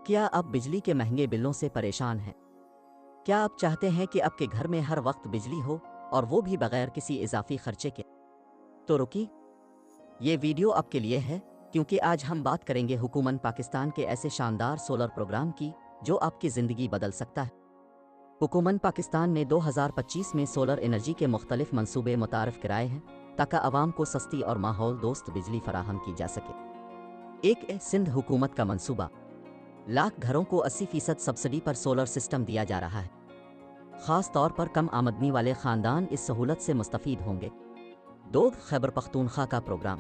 کیا آپ بجلی کے مہنگے بلوں سے پریشان ہیں؟ کیا آپ چاہتے ہیں کہ آپ کے گھر میں ہر وقت بجلی ہو اور وہ بھی بغیر کسی اضافی خرچے کے؟ تو رکی، یہ ویڈیو آپ کے لیے ہے، کیونکہ آج ہم بات کریں گے حکومت پاکستان کے ایسے شاندار سولر پروگرام کی جو آپ کی زندگی بدل سکتا ہے۔ حکومت پاکستان نے 2025 میں سولر انرجی کے مختلف منصوبے متعارف کرائے ہیں تاکہ عوام کو سستی اور ماحول دوست بجلی فراہم کی جا سکے۔ ایک سندھ حکومت کا منصوبہ، لاکھ گھروں کو 80% سبسڈی پر سولر سسٹم دیا جا رہا ہے۔ خاص طور پر کم آمدنی والے خاندان اس سہولت سے مستفید ہوں گے۔ خیبر پختونخوا کا پروگرام،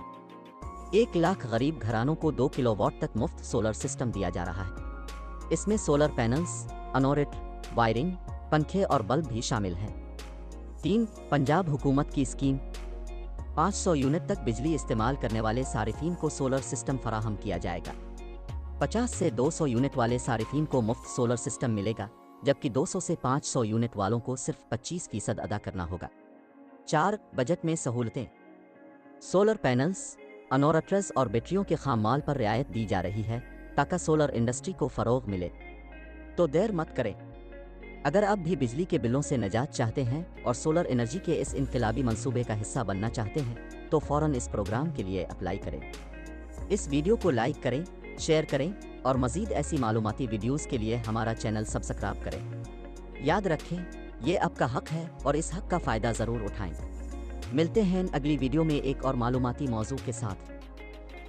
1 لاکھ غریب گھرانوں کو 2 کلو واٹ تک مفت سولر سسٹم دیا جا رہا ہے۔ اس میں سولر پینلز، انوریٹ، وائرنگ، پنکھے اور بلب بھی شامل ہیں۔ 3 پنجاب حکومت کی اسکیم، 500 یونٹ تک بجلی استعمال کرنے والے صارفین کو سولر سسٹم فراہم کیا جائے گا۔ 50 سے 200 یونٹ والے صارفین کو مفت سولر سسٹم ملے گا، جبکہ 200 سے 500 یونٹ والوں کو صرف 25% ادا کرنا ہوگا۔ 4 بجٹ میں سہولتیں، سولر پینلز، انورٹرز اور بیٹریوں کے خام مال پر رعایت دی جا رہی ہے تاکہ سولر انڈسٹری کو فروغ ملے۔ تو دیر مت کریں، اگر آپ بھی بجلی کے بلوں سے نجات چاہتے ہیں اور سولر انرجی کے اس انقلابی منصوبے کا حصہ بننا چاہتے ہیں تو فوراً اس پروگرام کے لیے اپلائی کریں۔ اس ویڈیو کو لائک کریں، شیئر کریں اور مزید ایسی معلوماتی ویڈیوز کے لیے ہمارا چینل سبسکرائب کریں۔ یاد رکھیں، یہ آپ کا حق ہے اور اس حق کا فائدہ ضرور اٹھائیں۔ ملتے ہیں اگلی ویڈیو میں ایک اور معلوماتی موضوع کے ساتھ۔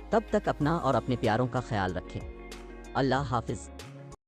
تب تک اپنا اور اپنے پیاروں کا خیال رکھیں۔ اللہ حافظ۔